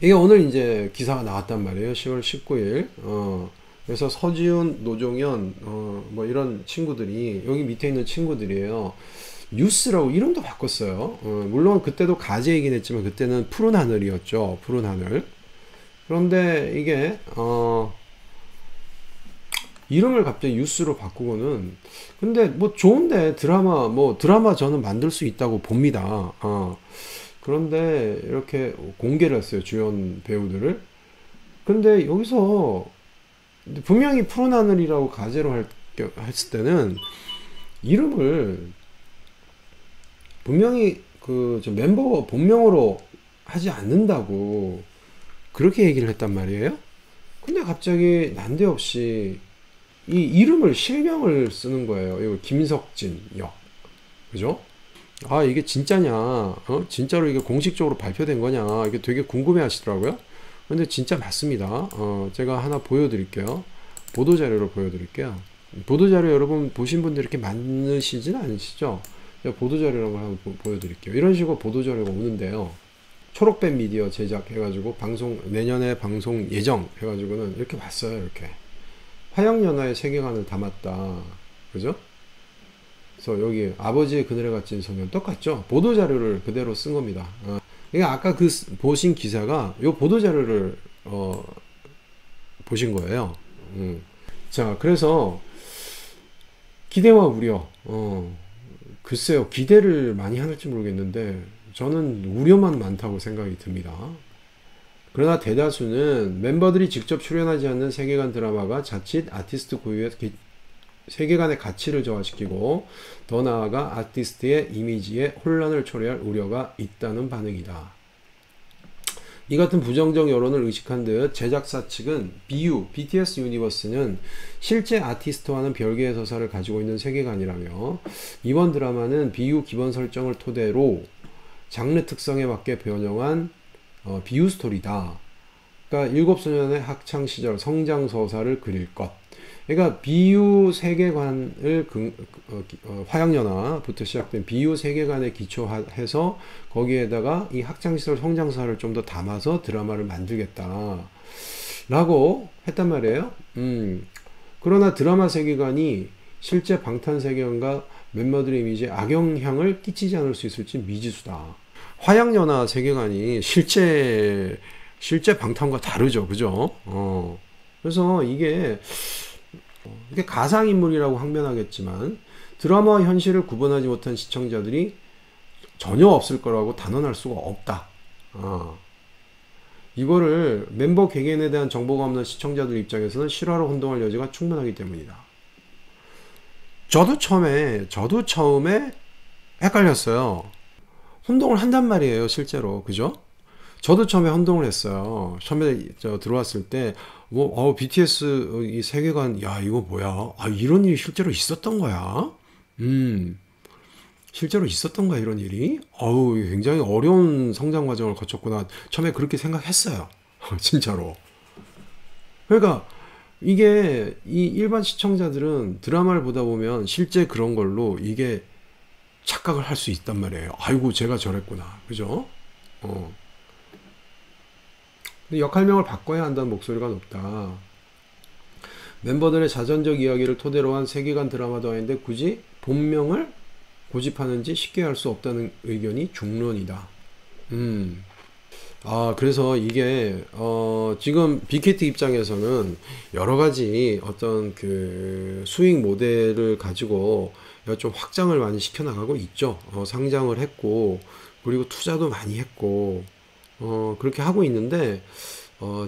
이게 오늘 이제 기사가 나왔단 말이에요. 10월 19일. 그래서 서지훈, 노종현, 뭐 이런 친구들이, 여기 밑에 있는 친구들이에요. 뉴스라고 이름도 바꿨어요. 물론 그때도 가제이긴 했지만 그때는 푸른 하늘이었죠. 푸른 하늘. 그런데 이게, 이름을 갑자기 뉴스로 바꾸고는, 근데 뭐 좋은데 드라마 저는 만들 수 있다고 봅니다. 그런데 이렇게 공개를 했어요. 주연 배우들을. 근데 여기서 분명히 푸른 하늘이라고 가제로 했을 때는 이름을 분명히 저 멤버 본명으로 하지 않는다고 그렇게 얘기를 했단 말이에요. 근데 갑자기 난데없이 이 이름을 실명을 쓰는 거예요. 이거 김석진 역. 그죠? 아, 이게 진짜냐? 진짜로 이게 공식적으로 발표된 거냐? 이게 되게 궁금해 하시더라고요. 근데 진짜 맞습니다. 제가 하나 보여드릴게요. 보도자료로 보여드릴게요. 보도자료 여러분 보신 분들 이렇게 많으시진 않으시죠? 제가 보도자료라는 걸 한번 보여드릴게요. 이런 식으로 보도자료가 오는데요. 초록뱀 미디어 제작해가지고 내년에 방송 예정 해가지고는 이렇게 왔어요. 이렇게. 화양연화의 세계관을 담았다. 그죠? 그래서 여기 아버지의 그늘에 갇힌 소년 똑같죠? 보도자료를 그대로 쓴 겁니다. 그러니까 아까 보신 기사가 요 보도자료를 보신 거예요. 자, 그래서 기대와 우려. 글쎄요, 기대를 많이 하는지 모르겠는데 저는 우려만 많다고 생각이 듭니다. 그러나 대다수는 멤버들이 직접 출연하지 않는 세계관 드라마가 자칫 아티스트 고유의 세계관의 가치를 저하시키고 더 나아가 아티스트의 이미지에 혼란을 초래할 우려가 있다는 반응이다. 이 같은 부정적 여론을 의식한 듯 제작사 측은 BTS 유니버스는 실제 아티스트와는 별개의 서사를 가지고 있는 세계관이라며 이번 드라마는 BU 기본 설정을 토대로 장르 특성에 맞게 변형한 BU 스토리다. 그러니까 7소년의 학창시절 성장서사를 그릴 것. 그러니까 BU 세계관을 화양연화부터 시작된 BU 세계관에 기초해서 거기에다가 이 학창시절 성장사를 좀 더 담아서 드라마를 만들겠다 라고 했단 말이에요. 그러나 드라마 세계관이 실제 방탄 세계관과 멤버들의 이미지에 악영향을 끼치지 않을 수 있을지 미지수다. 화양연화 세계관이 실제 방탄과 다르죠. 그죠? 그래서 이게 가상인물이라고 항변하겠지만 드라마와 현실을 구분하지 못한 시청자들이 전혀 없을 거라고 단언할 수가 없다. 이거를 멤버 개개인에 대한 정보가 없는 시청자들 입장에서는 실화로 혼동할 여지가 충분하기 때문이다. 저도 처음에 헷갈렸어요. 혼동을 한단 말이에요, 실제로. 그죠? 저도 처음에 혼동을 했어요. 처음에 들어왔을 때, BTS 이 세계관, 야, 이거 뭐야? 이런 일이 실제로 있었던 거야? 실제로 있었던 거야, 이런 일이? 굉장히 어려운 성장 과정을 거쳤구나. 처음에 그렇게 생각했어요. 진짜로. 그러니까, 이게, 이 일반 시청자들은 드라마를 보다 보면 실제 그런 걸로 이게 착각을 할 수 있단 말이에요. 아이고, 제가 저랬구나. 그죠? 근데 역할명을 바꿔야 한다는 목소리가 높다. 멤버들의 자전적 이야기를 토대로 한 세계관 드라마도 아닌데 굳이 본명을 고집하는지 쉽게 할 수 없다는 의견이 중론이다. 그래서 이게 지금 빅히트 입장에서는 여러 가지 어떤 그 수익 모델을 가지고 좀 확장을 많이 시켜나가고 있죠. 상장을 했고 그리고 투자도 많이 했고 그렇게 하고 있는데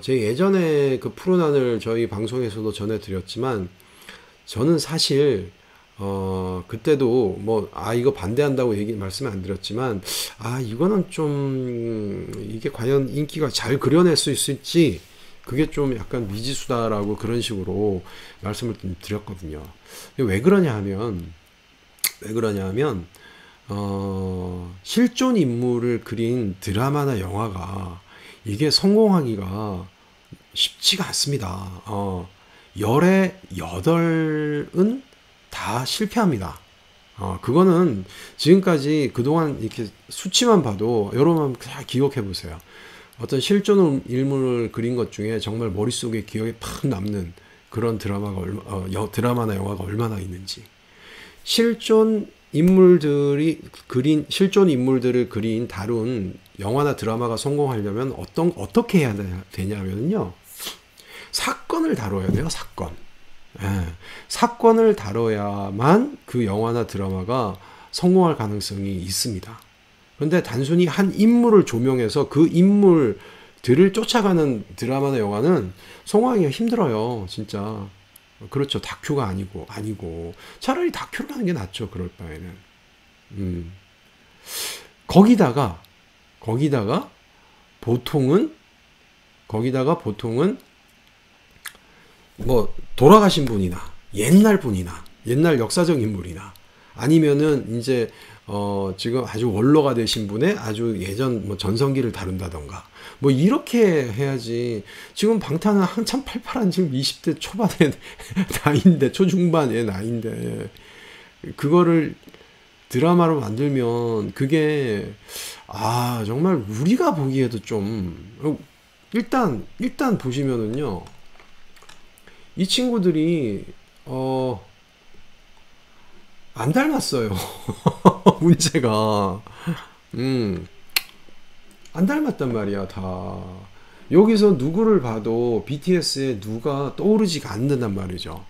제 예전에 그 푸른 하늘 저희 방송에서도 전해드렸지만 저는 사실 그때도 이거 반대한다고 말씀을 안 드렸지만 이거는 좀 이게 과연 인기가 잘 그려낼 수 있을지 그게 좀 약간 미지수다라고 그런 식으로 말씀을 드렸거든요. 왜 그러냐 하면 실존 인물을 그린 드라마나 영화가 이게 성공하기가 쉽지가 않습니다. 열의 8은 다 실패합니다. 그거는 지금까지 그동안 이렇게 수치만 봐도 여러분 다 기억해 보세요. 어떤 실존 인물을 그린 것 중에 정말 머릿속에 기억에 팍 남는 그런 드라마나 영화가 얼마나 있는지. 실존 인물들을 다룬 영화나 드라마가 성공하려면 어떻게 해야 되냐면요. 사건을 다뤄야 돼요, 사건. 사건을 다뤄야만 그 영화나 드라마가 성공할 가능성이 있습니다. 그런데 단순히 한 인물을 조명해서 그 인물들을 쫓아가는 드라마나 영화는 성공하기가 힘들어요, 진짜. 그렇죠. 다큐가 아니고 차라리 다큐를 하는 게 낫죠, 그럴 바에는. 거기다가 보통은 뭐 돌아가신 분이나 옛날 역사적 인물이나 아니면은 이제 지금 아주 원로가 되신 분의 아주 예전 뭐 전성기를 다룬다던가 뭐 이렇게 해야지. 지금 방탄은 한참 팔팔한 지금 20대 초반의 나이인데, 초중반의 나이인데 그거를 드라마로 만들면 그게 정말 우리가 보기에도 좀 일단 보시면은요, 이 친구들이 안 닮았어요. 문제가 안 닮았단 말이야. 다 여기서 누구를 봐도 BTS에 누가 떠오르지가 않는단 말이죠.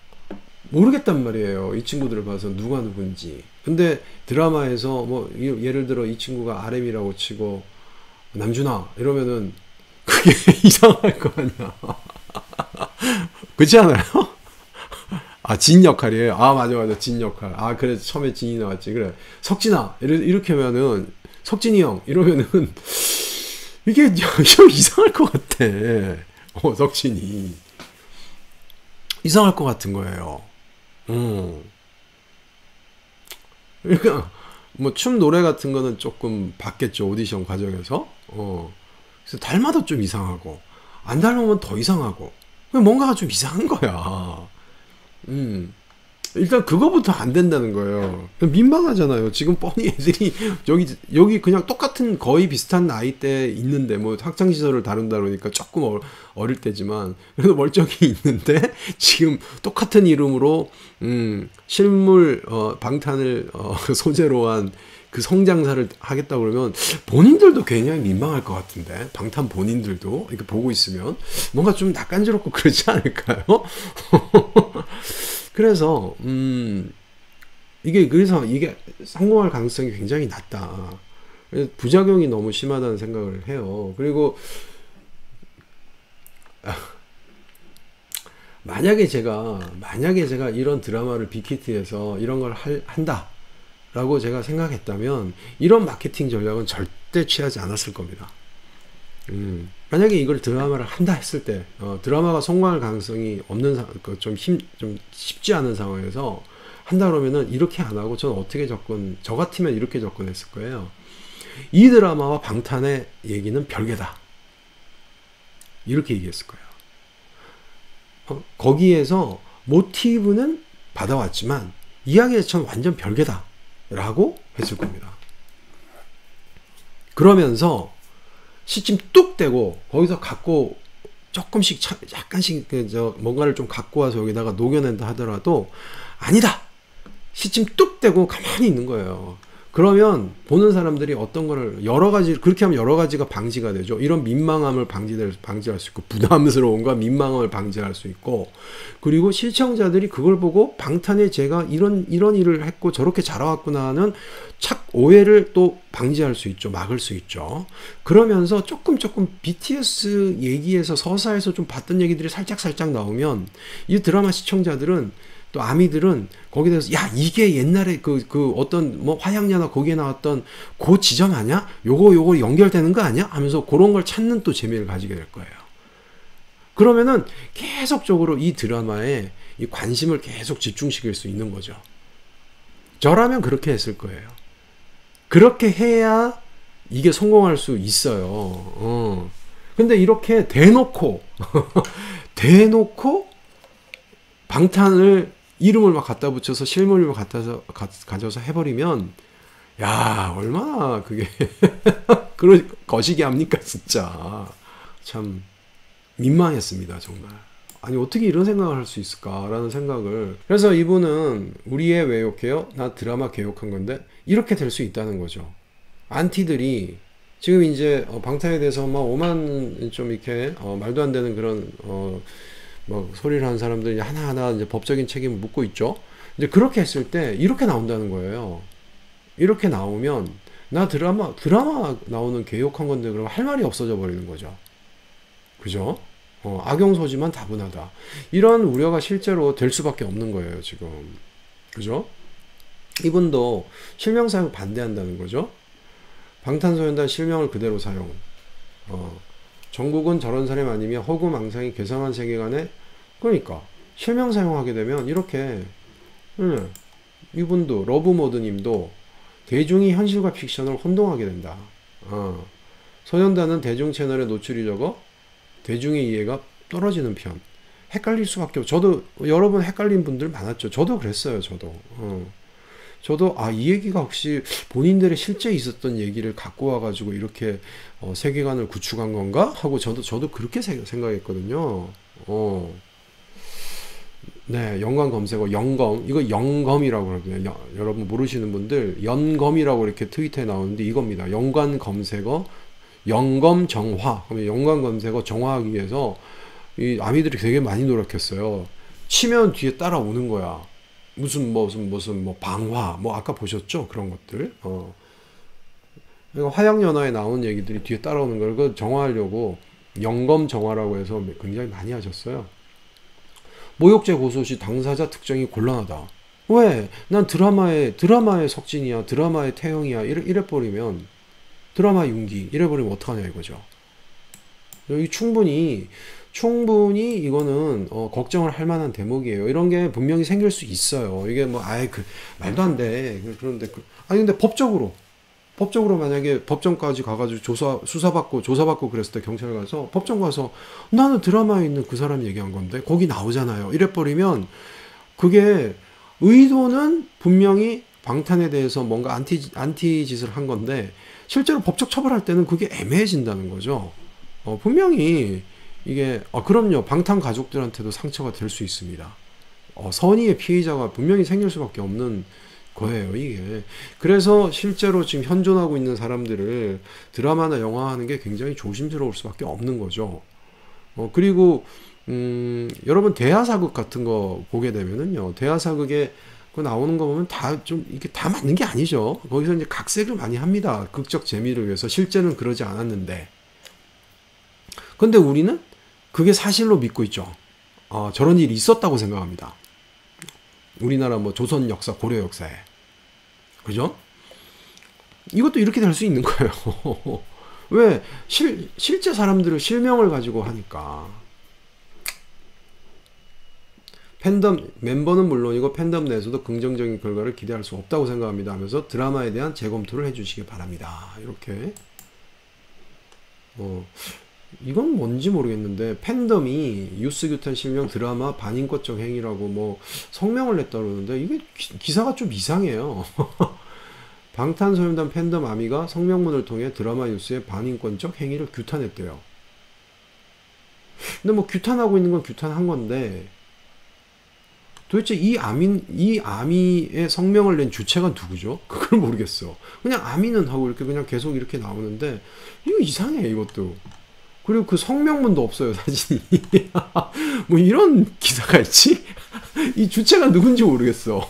모르겠단 말이에요, 이 친구들을 봐서 누가 누군지. 근데 드라마에서 뭐 예를 들어 이 친구가 RM이라고 치고 남준아 이러면은 그게 이상할 거 아니야. 그렇지 않아요? 진 역할이에요. 맞아. 진 역할. 그래, 처음에 진이 나왔지. 그래. 석진아. 이렇게 하면은, 석진이 형. 이러면은, 이게 좀 이상할 것 같아. 석진이. 이상할 것 같은 거예요. 그러니까, 뭐, 춤 노래 같은 거는 조금 봤겠죠. 오디션 과정에서. 그래서 닮아도 좀 이상하고, 안 닮으면 더 이상하고, 뭔가가 좀 이상한 거야. 일단 그거부터 안 된다는 거예요. 민망하잖아요. 지금 뻔히 애들이 여기 그냥 똑같은 거의 비슷한 나이대 있는데, 뭐 학창시절을 다룬다 그러니까 조금 어릴 때지만 그래도 멀쩡히 있는데, 지금 똑같은 이름으로 실물 방탄을 소재로 한 그 성장사를 하겠다고 그러면 본인들도 굉장히 민망할 것 같은데, 방탄 본인들도 이렇게 보고 있으면 뭔가 좀 낯간지럽고 그러지 않을까요? 그래서 이게 성공할 가능성이 굉장히 낮다. 부작용이 너무 심하다는 생각을 해요. 그리고 만약에 제가 이런 드라마를 빅히트해서 이런 걸 한다 라고 제가 생각했다면 이런 마케팅 전략은 절대 취하지 않았을 겁니다. 만약에 이걸 드라마를 한다 했을 때 드라마가 성공할 가능성이 없는 좀 쉽지 않은 상황에서 한다 그러면은 이렇게 안 하고 저는 저 같으면 이렇게 접근했을 거예요. 이 드라마와 방탄의 얘기는 별개다, 이렇게 얘기했을 거예요. 거기에서 모티브는 받아왔지만 이야기 자체는 완전 별개다 라고 했을 겁니다. 그러면서 시침 뚝 떼고 거기서 갖고 조금씩 약간씩 뭔가를 좀 갖고 와서 여기다가 녹여낸다 하더라도 아니다, 시침 뚝 떼고 가만히 있는 거예요. 그러면 보는 사람들이 어떤 거를 그렇게 하면 여러 가지가 방지가 되죠. 이런 민망함을 방지할 수 있고, 부담스러움과 민망함을 방지할 수 있고, 그리고 시청자들이 그걸 보고 방탄에 제가 이런 일을 했고 저렇게 자라왔구나 하는 착 오해를 또 방지할 수 있죠. 막을 수 있죠. 그러면서 조금 BTS 얘기에서 서사에서 좀 봤던 얘기들이 살짝 나오면 이 드라마 시청자들은, 또 아미들은 거기에 대해서 이게 옛날에 그 어떤 뭐 화양야나 거기에 나왔던 그 지점 아니야? 요거 연결되는 거 아니야? 하면서 그런 걸 찾는 또 재미를 가지게 될 거예요. 그러면은 계속적으로 이 드라마에 이 관심을 계속 집중시킬 수 있는 거죠. 저라면 그렇게 했을 거예요. 그렇게 해야 이게 성공할 수 있어요. 근데 이렇게 대놓고 방탄을 이름을 막 갖다 붙여서 실물을 가져서 해버리면 야 얼마나 그게 그런 거시기 합니까 진짜. 참 민망했습니다 정말. 아니 어떻게 이런 생각을 할 수 있을까라는 생각을. 그래서 이분은 우리의 왜 욕해요? 나 드라마 개욕한 건데 이렇게 될 수 있다는 거죠. 안티들이 지금 이제 방탄에 대해서 막 오만 좀 이렇게 말도 안 되는 그런 막 소리를 하는 사람들이 하나하나 이제 법적인 책임을 묻고 있죠. 이제 그렇게 했을 때 이렇게 나온다는 거예요. 이렇게 나오면 나 드라마 나오는 개욕한 건데 그러면 할 말이 없어져 버리는 거죠. 그죠? 악용소지만 다분하다. 이런 우려가 실제로 될 수밖에 없는 거예요, 지금. 그죠? 이분도 실명 사용 반대한다는 거죠. 방탄소년단 실명을 그대로 사용. 정국은 저런 사람 아니면 허구망상이 괴상한 세계관에 그러니까 실명 사용하게 되면 이렇게 이분도 러브모드님도 대중이 현실과 픽션을 혼동하게 된다. 소년단은 대중 채널에 노출이 적어 대중의 이해가 떨어지는 편. 헷갈릴 수밖에 없어. 저도 여러 번 헷갈린 분들 많았죠. 저도 그랬어요. 저도 이 얘기가 혹시 본인들의 실제 있었던 얘기를 갖고 와가지고 이렇게 세계관을 구축한 건가? 하고 저도 그렇게 생각했거든요. 네, 연관 검색어 영검. 이거 영검이라고 그러거든요. 여러분 모르시는 분들 연검이라고 이렇게 트위터에 나오는데 이겁니다. 연관 검색어 영검 정화. 그러면 연관 검색어 정화하기 위해서 이 아미들이 되게 많이 노력했어요. 치면 뒤에 따라오는 거야. 무슨 방화 뭐 아까 보셨죠? 그런 것들. 그러니까 화양연화에 나온 얘기들이 뒤에 따라오는 걸 그 정화하려고 영검 정화라고 해서 굉장히 많이 하셨어요. 모욕죄 고소 시 당사자 특정이 곤란하다. 왜? 난 드라마의 석진이야, 드라마의 태영이야 이래버리면 드라마 윤기 이래버리면 어떡하냐 이거죠. 여기 충분히 이거는 걱정을 할 만한 대목이에요. 이런 게 분명히 생길 수 있어요. 이게 말도 안 돼. 그런데 근데 법적으로 만약에 법정까지 가가지고 조사받고 그랬을 때 경찰 가서 법정 가서 나는 드라마에 있는 그 사람이 얘기한 건데 거기 나오잖아요. 이래버리면 그게 의도는 분명히 방탄에 대해서 뭔가 안티 짓을 한 건데 실제로 법적 처벌할 때는 그게 애매해진다는 거죠. 분명히 이게 그럼요. 방탄 가족들한테도 상처가 될 수 있습니다. 선의의 피해자가 분명히 생길 수밖에 없는 거예요, 이게. 그래서 실제로 지금 현존하고 있는 사람들을 드라마나 영화 하는 게 굉장히 조심스러울 수밖에 없는 거죠. 그리고 여러분 대하사극 같은 거 보게 되면은요, 대하사극에 그 나오는 거 보면 이게 다 맞는 게 아니죠. 거기서 이제 각색을 많이 합니다. 극적 재미를 위해서. 실제는 그러지 않았는데. 근데 우리는 그게 사실로 믿고 있죠. 저런 일이 있었다고 생각합니다. 우리나라 조선 역사, 고려 역사에. 그죠? 이것도 이렇게 될 수 있는 거예요. 왜? 실제 사람들을 실명을 가지고 하니까. 팬덤, 멤버는 물론이고 팬덤 내에서도 긍정적인 결과를 기대할 수 없다고 생각합니다 하면서 드라마에 대한 재검토를 해주시기 바랍니다. 이렇게. 이건 뭔지 모르겠는데 팬덤이 유스규탄 실명 드라마 반인권적 행위라고 성명을 냈다 그러는데 이게 기사가 좀 이상해요. 방탄소년단 팬덤 아미가 성명문을 통해 드라마 뉴스의 반인권적 행위를 규탄했대요. 근데 규탄하고 있는 건 규탄한 건데 도대체 이 아미의 성명을 낸 주체가 누구죠? 그걸 모르겠어. 그냥 아미는 하고 이렇게 그냥 계속 이렇게 나오는데 이거 이상해 이것도. 그리고 그 성명문도 없어요, 사진이. 이런 기사가 있지? 이 주체가 누군지 모르겠어.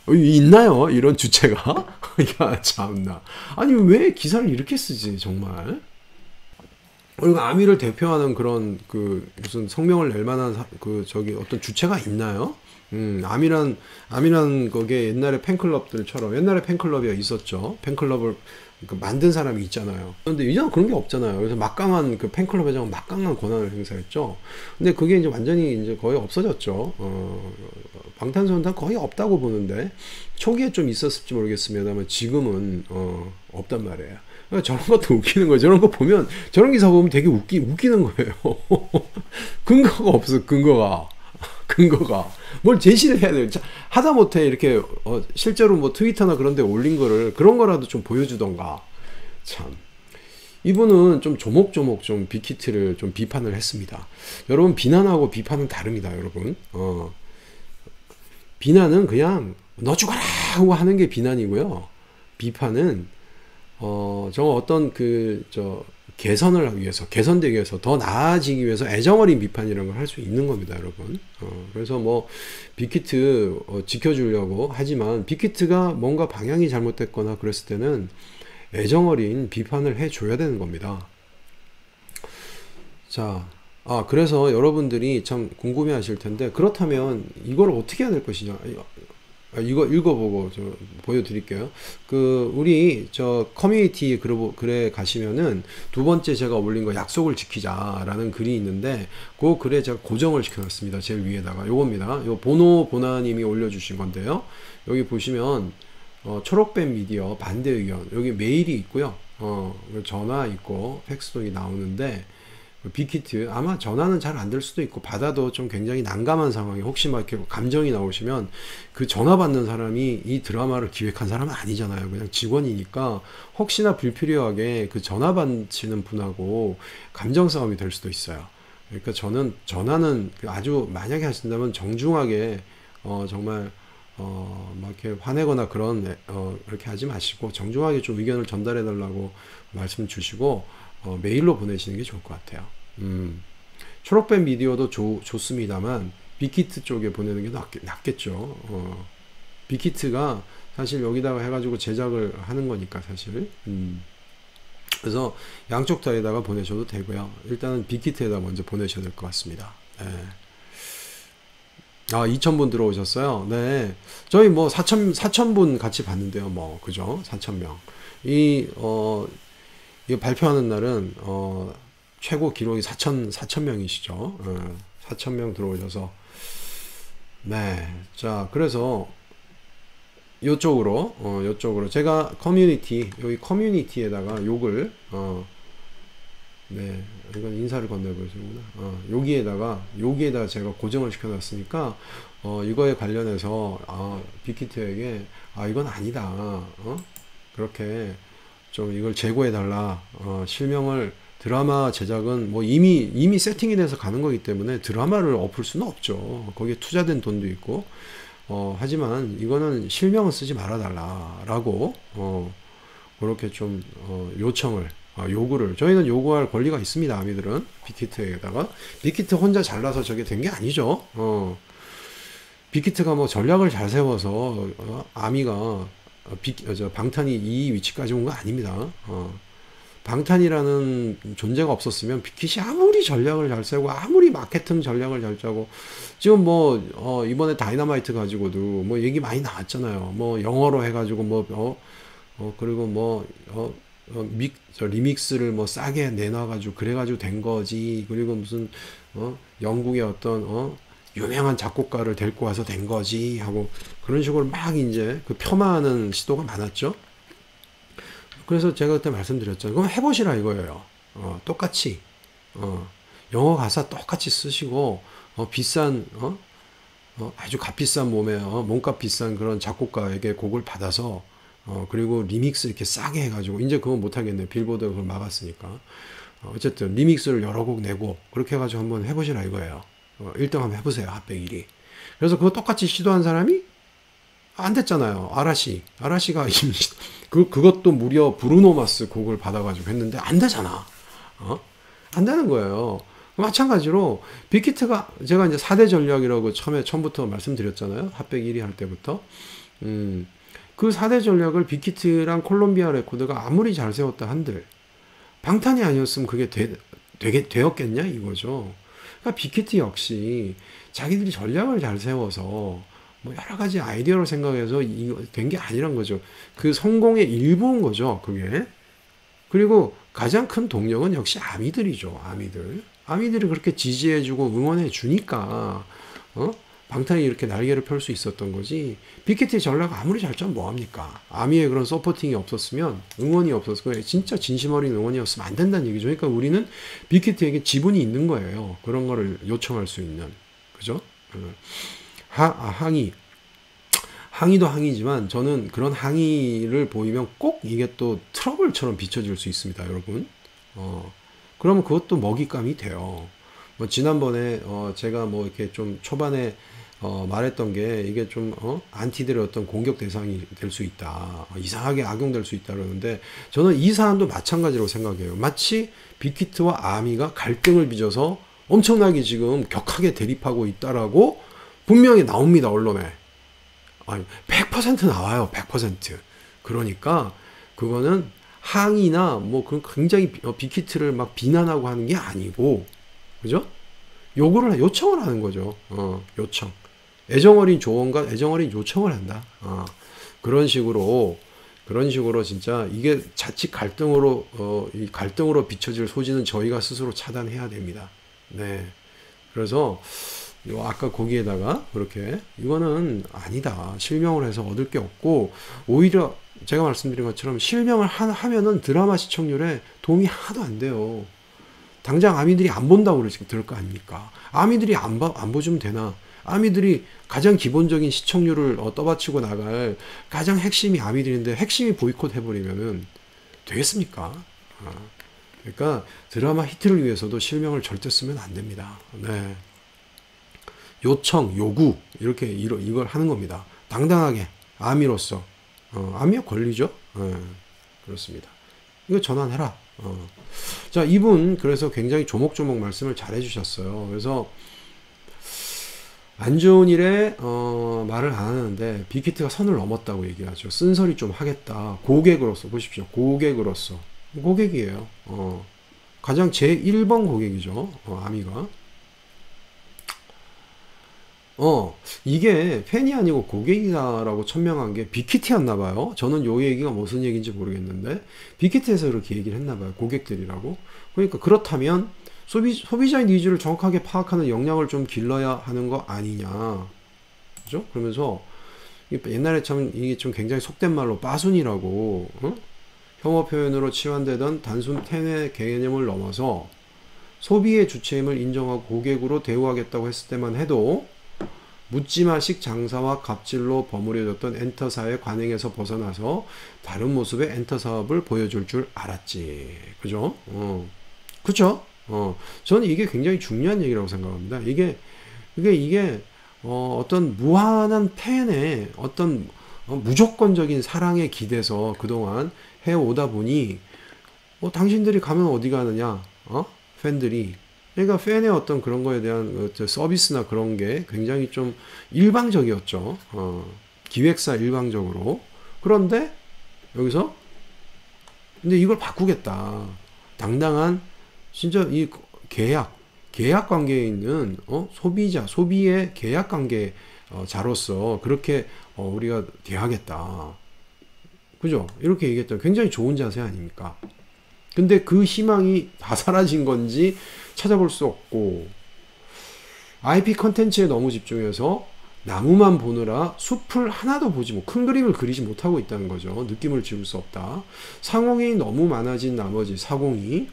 있나요? 이런 주체가? 야, 참나. 아니, 왜 기사를 이렇게 쓰지, 정말? 그리고 아미를 대표하는 그런, 무슨 성명을 낼 만한, 어떤 주체가 있나요? 아미란 거기에 옛날에 팬클럽들처럼, 옛날에 팬클럽이 있었죠. 팬클럽을 만든 사람이 있잖아요. 근데 이제는 그런 게 없잖아요. 그래서 막강한 팬클럽 회장은 막강한 권한을 행사했죠. 근데 그게 이제 완전히 이제 거의 없어졌죠. 방탄소년단 거의 없다고 보는데 초기에 좀 있었을지 모르겠습니다만 지금은 없단 말이에요. 그러니까 저런 것도 웃기는 거예요. 저런 거 보면 저런 기사 보면 되게 웃기는 거예요. 근거가 없어. 근거가. 근거가. 뭘 제시를 해야 돼요. 하다못해 이렇게 실제로 뭐 트위터나 그런 데 올린 거를 그런 거라도 좀 보여주던가. 참. 이분은 좀 조목조목 좀 빅히트를 좀 비판을 했습니다. 여러분, 비난하고 비판은 다릅니다, 여러분. 비난은 그냥 너 죽어라 하고 하는 게 비난이고요. 비판은 저 어떤 개선을 하기 위해서, 개선되기 위해서, 더 나아지기 위해서 애정어린 비판이라는 걸 할 수 있는 겁니다, 여러분. 그래서 뭐 빅히트 지켜주려고 하지만 빅히트가 뭔가 방향이 잘못됐거나 그랬을 때는 애정어린 비판을 해줘야 되는 겁니다. 자, 그래서 여러분들이 참 궁금해 하실 텐데, 그렇다면 이걸 어떻게 해야 될 것이냐. 이거 읽어보고 보여드릴게요. 우리 커뮤니티 글에 가시면은 두 번째 제가 올린 거 약속을 지키자라는 글이 있는데, 그 글에 제가 고정을 시켜놨습니다. 제일 위에다가. 요겁니다. 요 보나님이 올려주신 건데요. 여기 보시면, 초록뱀 미디어 반대 의견. 여기 메일이 있고요. 전화 있고, 팩스도 나오는데, 빅히트 아마 전화는 잘 안 될 수도 있고 받아도 좀 굉장히 난감한 상황에 혹시 막 이렇게 감정이 나오시면 그 전화 받는 사람이 이 드라마를 기획한 사람은 아니잖아요. 그냥 직원이니까 혹시나 불필요하게 그 전화 받치는 분하고 감정 싸움이 될 수도 있어요. 그러니까 저는 전화는 아주 만약에 하신다면 정중하게 정말 막 이렇게 화내거나 그런 그렇게 하지 마시고 정중하게 좀 의견을 전달해 달라고 말씀 주시고 메일로 보내시는 게 좋을 것 같아요. 초록뱀 미디어도 좋습니다만 빅히트 쪽에 보내는 게 낫겠죠. 빅히트가 사실 여기다가 해가지고 제작을 하는 거니까 사실. 그래서 양쪽 다에다가 보내셔도 되고요. 일단은 빅히트에다 먼저 보내셔야 될 것 같습니다. 네. 2,000분 들어오셨어요. 네. 저희 뭐 4,000분 같이 봤는데요. 뭐, 그죠? 4,000명. 이거 발표하는 날은, 최고 기록이 4,000명이시죠. 4,000명 들어오셔서. 네. 자, 그래서, 요쪽으로, 제가 여기 커뮤니티에다가 욕을, 네. 이건 인사를 건네보시구나. 여기에다가 제가 고정을 시켜놨으니까, 이거에 관련해서, 빅히트에게, 이건 아니다. 그렇게, 좀 이걸 제고해달라. 드라마 제작은 뭐 이미 세팅이 돼서 가는 거기 때문에 드라마를 엎을 수는 없죠. 거기에 투자된 돈도 있고. 하지만 이거는 실명을 쓰지 말아달라라고, 그렇게 좀, 요구를. 저희는 요구할 권리가 있습니다. 아미들은. 빅히트에다가. 빅히트 혼자 잘나서 저게 된 게 아니죠. 빅히트가 뭐 전략을 잘 세워서, 아미가 방탄이 이 위치까지 온 거 아닙니다. 방탄이라는 존재가 없었으면 빅히트이 아무리 전략을 잘 세우고 아무리 마케팅 전략을 잘 짜고 지금 뭐 이번에 다이너마이트 가지고도 뭐 얘기 많이 나왔잖아요. 뭐 영어로 해가지고 그리고 리믹스를 뭐 싸게 내놔가지고 그래가지고 된 거지. 그리고 무슨 영국의 어떤 유명한 작곡가를 데리고 와서 된 거지 하고 그런 식으로 막 이제 폄하하는 시도가 많았죠. 그래서 제가 그때 말씀드렸죠. 그럼 해보시라 이거예요. 똑같이 영어 가사 똑같이 쓰시고 비싼 아주 값비싼 몸값 비싼 그런 작곡가에게 곡을 받아서 그리고 리믹스 이렇게 싸게 해가지고 이제 그건 못하겠네요. 빌보드가 그걸 막았으니까. 어쨌든 리믹스를 여러 곡 내고 그렇게 해가지고 한번 해보시라 이거예요. 1등 한번 해보세요. 핫백 1위. 그래서 그거 똑같이 시도한 사람이 안 됐잖아요. 아라시가 이미 그것도 무려 브루노 마스 곡을 받아가지고 했는데 안 되잖아. 안 되는 거예요. 마찬가지로 빅히트가 제가 이제 4대 전략이라고 처음부터 말씀드렸잖아요. 핫백 1위 할 때부터. 그 4대 전략을 빅히트랑 콜롬비아 레코드가 아무리 잘 세웠다 한들 방탄이 아니었으면 그게 되었겠냐 이거죠. 그러니까 빅히트 역시 자기들이 전략을 잘 세워서 뭐 여러 가지 아이디어를 생각해서 이거 된 게 아니란 거죠. 그 성공의 일부인 거죠, 그게. 그리고 가장 큰 동력은 역시 아미들이죠, 아미들이 그렇게 지지해주고 응원해주니까, 방탄이 이렇게 날개를 펼 수 있었던 거지. 빅히트의 전략 아무리 잘 짜면 뭐합니까? 아미의 그런 서포팅이 없었으면, 응원이 없었으면, 진짜 진심 어린 응원이었으면 안 된다는 얘기죠. 그러니까 우리는 빅히트에게 지분이 있는 거예요. 그런 거를 요청할 수 있는. 그죠? 항의. 항의도 항의지만 저는 그런 항의를 보이면 꼭 이게 또 트러블처럼 비춰질 수 있습니다, 여러분. 그러면 그것도 먹잇감이 돼요. 뭐 지난번에 제가 뭐 이렇게 좀 초반에 말했던 게 이게 좀 안티들의 어떤 공격 대상이 될 수 있다, 이상하게 악용될 수 있다 그러는데, 저는 이 사안도 마찬가지라고 생각해요. 마치 빅히트와 아미가 갈등을 빚어서 엄청나게 지금 격하게 대립하고 있다라고 분명히 나옵니다, 언론에. 아니, 100% 나와요, 100%. 그러니까 그거는 항의나 뭐 그런 굉장히 빅히트를 막 비난하고 하는 게 아니고, 그죠? 요청을 하는 거죠. 요청. 애정어린 조언과 애정어린 요청을 한다. 그런 식으로 진짜 이게 자칫 이 갈등으로 비춰질 소지는 저희가 스스로 차단해야 됩니다. 네. 그래서 아까 거기에다가 그렇게 이거는 아니다, 실명을 해서 얻을 게 없고, 오히려 제가 말씀드린 것처럼 실명을 하면은 드라마 시청률에 도움이 하나도 안 돼요. 당장 아미들이 안 본다고 그럴 거 아닙니까? 아미들이 안 보주면 되나? 아미들이 가장 기본적인 시청률을 떠받치고 나갈 가장 핵심이 아미들인데, 핵심이 보이콧 해버리면은 되겠습니까? 그러니까 드라마 히트를 위해서도 실명을 절대 쓰면 안 됩니다. 네. 요청, 요구, 이렇게 이걸 하는 겁니다. 당당하게 아미로서. 아미의 권리죠. 그렇습니다. 이거 전환해라. 자, 이분 그래서 굉장히 조목조목 말씀을 잘 해주셨어요. 그래서 안 좋은 일에 말을 안 하는데 빅히트가 선을 넘었다고 얘기하죠. 쓴소리 좀 하겠다. 고객으로서 보십시오. 고객으로서 고객이에요. 가장 제 1번 고객이죠. 아미가. 이게 팬이 아니고 고객이다라고 천명한 게 빅히트였나봐요. 저는 요 얘기가 무슨 얘기인지 모르겠는데 빅히트에서 그렇게 얘기를 했나봐요. 고객들이라고. 그러니까 그렇다면 소비자의 니즈를 정확하게 파악하는 역량을 좀 길러야 하는 거 아니냐. 그죠? 그러면서 옛날에 참 이게 좀 굉장히 속된 말로 빠순이라고, 혐오 표현으로 치환되던 단순 팬의 개념을 넘어서 소비의 주체임을 인정하고 고객으로 대우하겠다고 했을 때만 해도 묻지마식 장사와 갑질로 버무려졌던 엔터사의 관행에서 벗어나서 다른 모습의 엔터 사업을 보여줄 줄 알았지. 그죠? 그쵸? 저는 이게 굉장히 중요한 얘기라고 생각합니다. 이게 어떤 무한한 팬의 어떤 무조건적인 사랑에 기대서 그동안 해오다 보니, 당신들이 가면 어디 가느냐? 팬들이. 그러니까 팬의 어떤 그런 거에 대한 서비스나 그런 게 굉장히 좀 일방적이었죠. 기획사 일방적으로. 그런데 여기서 근데 이걸 바꾸겠다. 당당한 진짜 이 계약 관계에 있는 소비의 계약 관계 자로서 그렇게 우리가 대하겠다. 그죠? 이렇게 얘기했던 굉장히 좋은 자세 아닙니까? 근데 그 희망이 다 사라진 건지 찾아볼 수 없고, IP 컨텐츠에 너무 집중해서 나무만 보느라 숲을 하나도 큰 그림을 그리지 못하고 있다는 거죠. 느낌을 지울 수 없다. 상공이 너무 많아진 나머지 사공이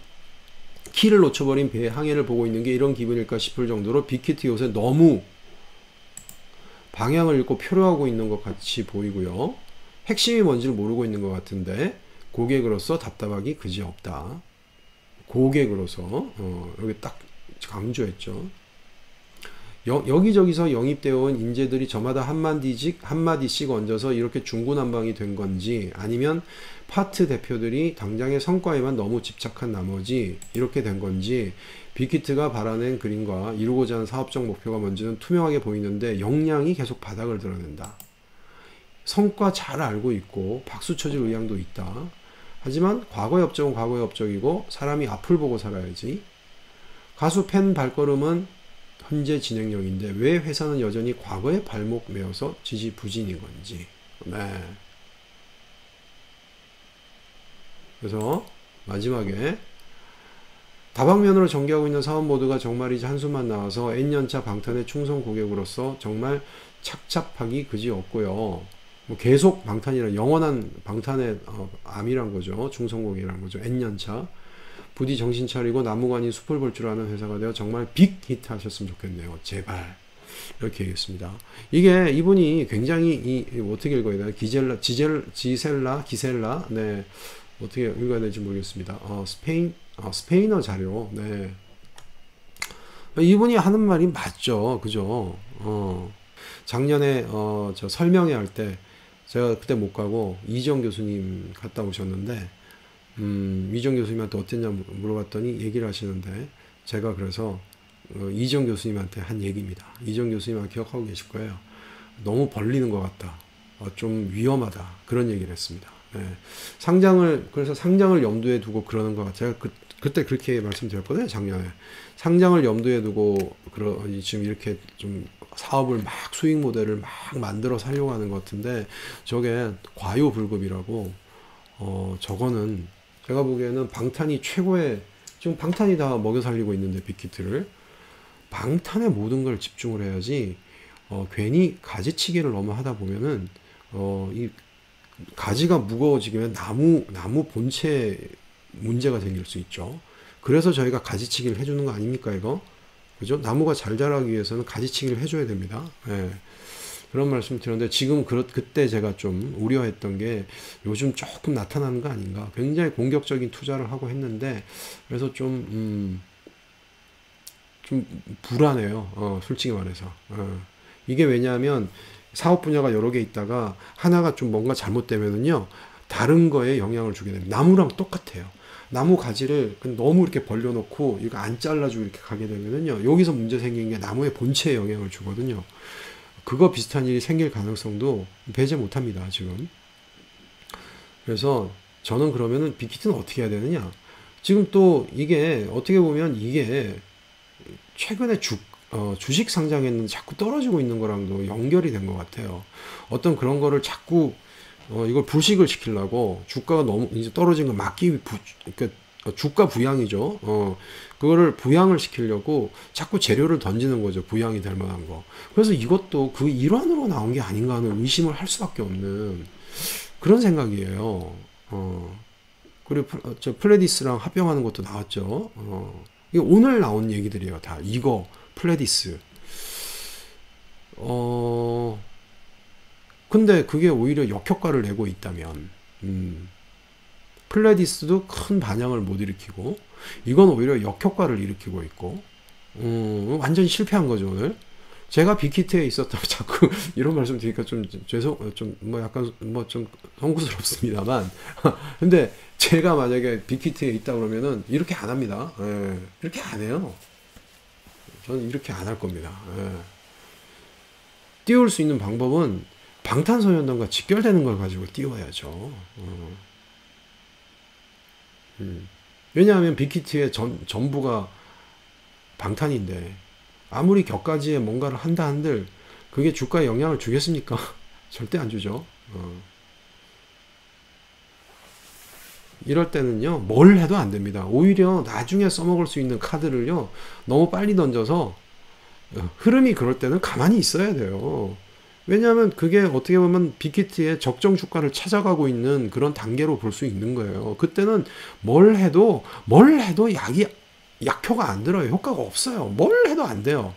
키를 놓쳐버린 배의 항해를 보고 있는 게 이런 기분일까 싶을 정도로 빅히트 요새 너무 방향을 잃고 표류하고 있는 것 같이 보이고요. 핵심이 뭔지를 모르고 있는 것 같은데 고객으로서 답답하기 그지없다. 고객으로서 여기 딱 강조했죠. 여기저기서 영입되어 온 인재들이 저마다 한마디씩 얹어서 이렇게 중구난방이 된 건지, 아니면 파트 대표들이 당장의 성과에만 너무 집착한 나머지 이렇게 된 건지, 빅히트가 바라낸 그림과 이루고자 하는 사업적 목표가 뭔지는 투명하게 보이는데 역량이 계속 바닥을 드러낸다. 성과 잘 알고 있고 박수 쳐줄 의향도 있다. 하지만 과거의 업적은 과거의 업적이고 사람이 앞을 보고 살아야지. 가수 팬 발걸음은 현재 진행형인데 왜 회사는 여전히 과거의 발목 메어서 지지부진인 건지. 네. 그래서 마지막에 다방면으로 전개하고 있는 사업 모드가 정말이지 한숨만 나와서 N년차 방탄의 충성 고객으로서 정말 착잡하기 그지없고요. 뭐 계속 방탄이라 영원한 방탄의 암이란 거죠. 충성 고객이란 거죠. N년차. 부디 정신 차리고 나무관이 숲을 볼 줄 아는 회사가 되어 정말 빅 히트 하셨으면 좋겠네요. 제발. 이렇게 얘기했습니다. 이게 이분이 굉장히 어떻게 읽어야 되나? 기셀라, 네, 어떻게 읽어야 될지 모르겠습니다. 스페인어 자료, 네. 이분이 하는 말이 맞죠, 그죠? 작년에 저 설명회 할 때 제가 그때 못 가고 이정 교수님 갔다 오셨는데, 이정 교수님한테 어땠냐 물어봤더니 얘기를 하시는데, 제가 그래서 이정 교수님한테 한 얘기입니다. 이정 교수님 기억하고 계실 거예요. 너무 벌리는 것 같다. 좀 위험하다. 그런 얘기를 했습니다. 네. 그래서 상장을 염두에 두고 그러는 것 같아요. 제가 그때 그렇게 말씀드렸거든요. 작년에. 상장을 염두에 두고, 지금 이렇게 좀 사업을 막 수익 모델을 막 만들어 살려고 하는 것 같은데, 저게 과요불급이라고, 저거는 제가 보기에는 방탄이 최고의, 지금 방탄이 다 먹여 살리고 있는데, 빅히트를. 방탄에 모든 걸 집중을 해야지, 괜히 가지치기를 너무 하다 보면은, 이 가지가 무거워지면 나무 본체에 문제가 생길 수 있죠. 그래서 저희가 가지치기를 해주는 거 아닙니까, 이거? 그죠? 나무가 잘 자라기 위해서는 가지치기를 해줘야 됩니다. 예. 그런 말씀 드렸는데, 지금 그때 제가 좀 우려했던 게 요즘 조금 나타나는 거 아닌가. 굉장히 공격적인 투자를 하고 했는데, 그래서 좀 불안해요. 솔직히 말해서. 이게 왜냐하면 사업 분야가 여러 개 있다가 하나가 좀 뭔가 잘못되면은요, 다른 거에 영향을 주게 됩니다. 나무랑 똑같아요. 나무 가지를 너무 이렇게 벌려놓고 이거 안 잘라주고 이렇게 가게 되면은요, 여기서 문제 생긴 게 나무의 본체에 영향을 주거든요. 그거 비슷한 일이 생길 가능성도 배제 못합니다, 지금. 그래서 저는 그러면은 빅히트는 어떻게 해야 되느냐? 지금 또 이게 어떻게 보면 이게 최근에 주식 상장했는데 자꾸 떨어지고 있는 거랑도 연결이 된 것 같아요. 어떤 그런 거를 자꾸 이걸 불식을 시키려고 주가가 너무 이제 떨어진 거 그러니까 주가 부양이죠. 그거를 부양을 시키려고 자꾸 재료를 던지는 거죠. 부양이 될 만한 거. 그래서 이것도 그 일환으로 나온 게 아닌가 하는 의심을 할 수밖에 없는 그런 생각이에요. 그리고 저 플레디스랑 합병하는 것도 나왔죠. 이게 오늘 나온 얘기들이에요. 다 이거 플레디스. 근데 그게 오히려 역효과를 내고 있다면, 플레디스도 큰 반향을 못 일으키고, 이건 오히려 역효과를 일으키고 있고, 완전히 실패한 거죠, 오늘. 제가 빅히트에 있었다고 자꾸 이런 말씀 드리니까 좀 약간 좀 송구스럽습니다만. 근데 제가 만약에 빅히트에 있다 그러면은 이렇게 안 합니다. 예, 이렇게 안 해요. 저는 이렇게 안 할 겁니다. 예. 띄울 수 있는 방법은 방탄소년단과 직결되는 걸 가지고 띄워야죠. 왜냐하면 빅히트의 전부가 방탄인데, 아무리 격가지에 뭔가를 한다 한들 그게 주가에 영향을 주겠습니까? 절대 안 주죠. 이럴 때는요, 뭘 해도 안 됩니다. 오히려 나중에 써먹을 수 있는 카드를요, 너무 빨리 던져서, 흐름이 그럴 때는 가만히 있어야 돼요. 왜냐하면 그게 어떻게 보면 빅히트의 적정 주가를 찾아가고 있는 그런 단계로 볼 수 있는 거예요. 그때는 뭘 해도 약효가 안 들어요. 효과가 없어요. 뭘 해도 안 돼요.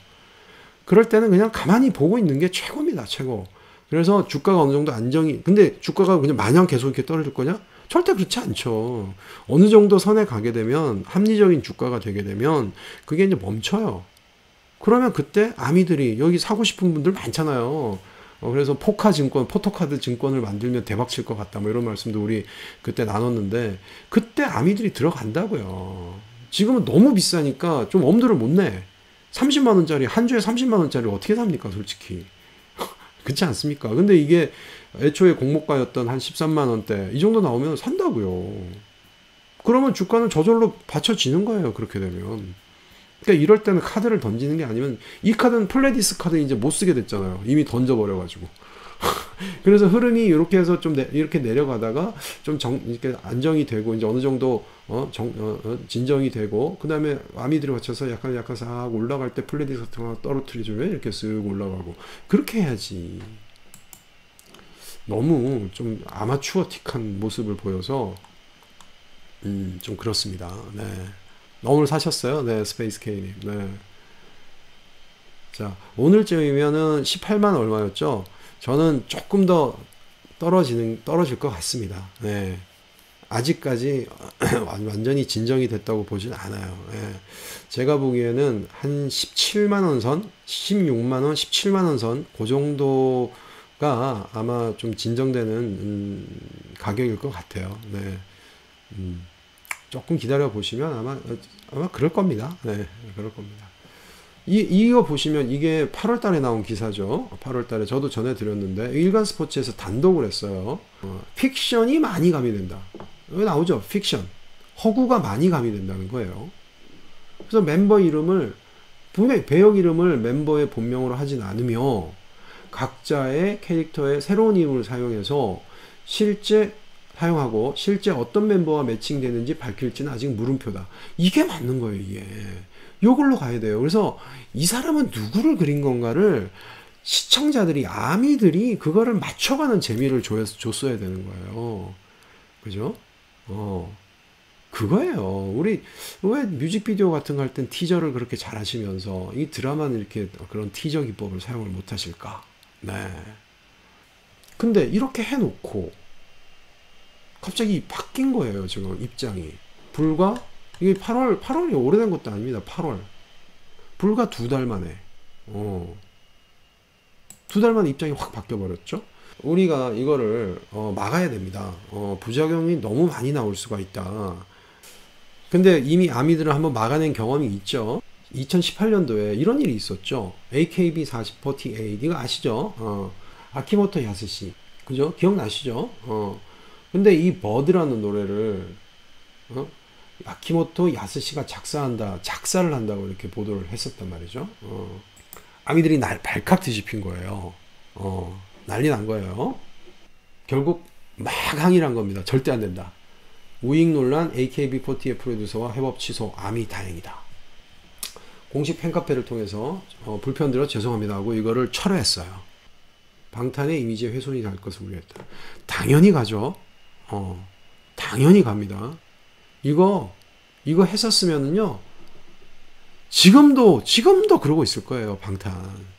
그럴 때는 그냥 가만히 보고 있는 게 최고입니다. 최고. 그래서 주가가 어느 정도 근데 주가가 그냥 마냥 계속 이렇게 떨어질 거냐? 절대 그렇지 않죠. 어느 정도 선에 가게 되면, 합리적인 주가가 되게 되면 그게 이제 멈춰요. 그러면 그때 아미들이, 여기 사고 싶은 분들 많잖아요. 그래서 포토카드 증권을 만들면 대박 칠 것 같다. 뭐 이런 말씀도 우리 그때 나눴는데, 그때 아미들이 들어간다고요. 지금은 너무 비싸니까 좀 엄두를 못 내. 30만원짜리, 한 주에 30만원짜리 어떻게 삽니까, 솔직히. 그렇지 않습니까? 근데 이게 애초에 공모가였던 한 13만원대, 이 정도 나오면 산다고요. 그러면 주가는 저절로 받쳐지는 거예요, 그렇게 되면. 그러니까 이럴 때는 카드를 던지는 게 아니면, 이 카드는 플레디스 카드 이제 못 쓰게 됐잖아요. 이미 던져버려가지고. 그래서 흐름이 이렇게 해서 좀 이렇게 내려가다가 좀 이렇게 안정이 되고, 이제 어느 정도 진정이 되고, 그 다음에 아미들이 맞춰서 약간 싹 올라갈 때 플레디스 같은 거 떨어뜨려주면 이렇게 쓱 올라가고, 그렇게 해야지. 너무 좀 아마추어틱한 모습을 보여서 좀 그렇습니다. 네. 오늘 사셨어요? 네, 스페이스 K님. 네. 자, 오늘쯤이면은 18만 얼마였죠? 저는 조금 더 떨어질 것 같습니다. 네. 아직까지 완전히 진정이 됐다고 보진 않아요. 예. 제가 보기에는 한 17만원 선, 16만원, 17만원 선, 그 정도가 아마 좀 진정되는 가격일 것 같아요. 네. 조금 기다려 보시면 아마 그럴 겁니다. 네, 그럴 겁니다. 이거 보시면 이게 8월 달에 나온 기사죠. 8월 달에 저도 전해드렸는데 일간 스포츠에서 단독을 했어요. 픽션이 많이 가미된다. 여기 나오죠. 픽션. 허구가 많이 가미된다는 거예요. 그래서 멤버 이름을 분명히 배역 이름을 멤버의 본명으로 하진 않으며 각자의 캐릭터의 새로운 이름을 사용해서 실제 사용하고 실제 어떤 멤버와 매칭되는지 밝힐지는 아직 물음표다. 이게 맞는 거예요, 이게. 요걸로 가야 돼요. 그래서 이 사람은 누구를 그린 건가를 시청자들이, 아미들이 그거를 맞춰가는 재미를 줬어야 되는 거예요. 그죠? 그거예요. 우리 왜 뮤직비디오 같은 거 할 땐 티저를 그렇게 잘 하시면서 이 드라마는 이렇게 그런 티저 기법을 사용을 못 하실까? 네. 근데 이렇게 해놓고 갑자기 바뀐 거예요, 지금 입장이. 불과, 이게 8월이 오래된 것도 아닙니다. 8월. 불과 2달 만에. 2달 만에 입장이 확 바뀌어버렸죠? 우리가 이거를 막아야 됩니다. 부작용이 너무 많이 나올 수가 있다. 근데 이미 아미들은 한번 막아낸 경험이 있죠. 2018년도에 이런 일이 있었죠. AKB48 이거 아시죠? 아키모토 야스시. 그죠? 기억나시죠? 근데 이 버드라는 노래를 아키모토 야스시가 작사를 한다고 이렇게 보도를 했었단 말이죠. 아미들이 발칵 뒤집힌 거예요. 난리 난 거예요. 결국 막 항의를 한 겁니다. 절대 안 된다. 우익 논란, AKB48 프로듀서와 협업 취소, 아미 다행이다. 공식 팬카페를 통해서 불편드려 죄송합니다 하고 이거를 철회했어요. 방탄의 이미지에 훼손이 갈 것을 우려했다. 당연히 가죠. 당연히 갑니다. 이거 했었으면은요, 지금도 그러고 있을 거예요, 방탄.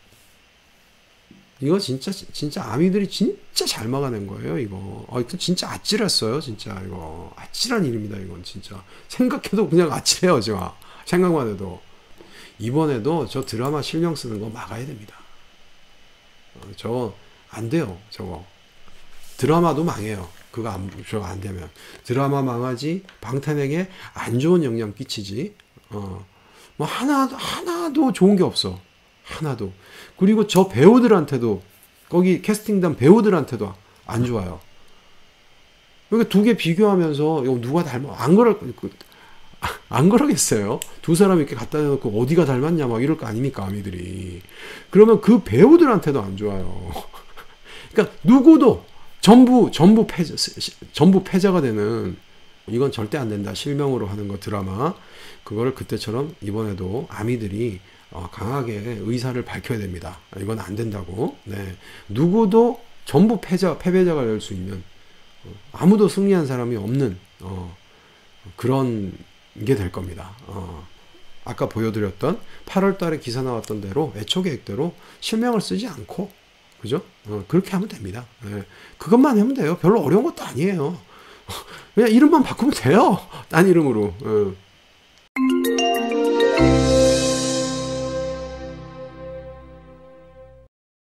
이거 진짜 아미들이 진짜 잘 막아낸 거예요, 이거. 이거 진짜 아찔했어요, 진짜. 이거 아찔한 일입니다, 이건 진짜. 생각해도 그냥 아찔해요, 제가. 생각만 해도. 이번에도 저 드라마 실명 쓰는 거 막아야 됩니다. 저거 안 돼요, 저거. 드라마도 망해요. 저거 안 되면. 드라마 망하지, 방탄에게 안 좋은 영향 끼치지, 뭐 하나도 좋은 게 없어. 하나도. 그리고 저 배우들한테도, 거기 캐스팅단 배우들한테도 안 좋아요. 그러니까 두 개 비교하면서 이거 누가 안 그러겠어요? 두 사람 이렇게 갖다 대놓고 어디가 닮았냐 막 이럴 거 아닙니까, 아미들이. 그러면 그 배우들한테도 안 좋아요. 그러니까 누구도 전부 패자가 되는, 이건 절대 안 된다. 실명으로 하는 거 드라마. 그거를 그때처럼 이번에도 아미들이 강하게 의사를 밝혀야 됩니다. 이건 안 된다고. 네. 누구도 전부 패배자가 될 수 있는, 아무도 승리한 사람이 없는 그런 게 될 겁니다. 아까 보여드렸던 8월 달에 기사 나왔던 대로 애초 계획대로 실명을 쓰지 않고, 그죠? 그렇게 하면 됩니다. 네. 그것만 하면 돼요. 별로 어려운 것도 아니에요. 그냥 이름만 바꾸면 돼요. 딴 이름으로.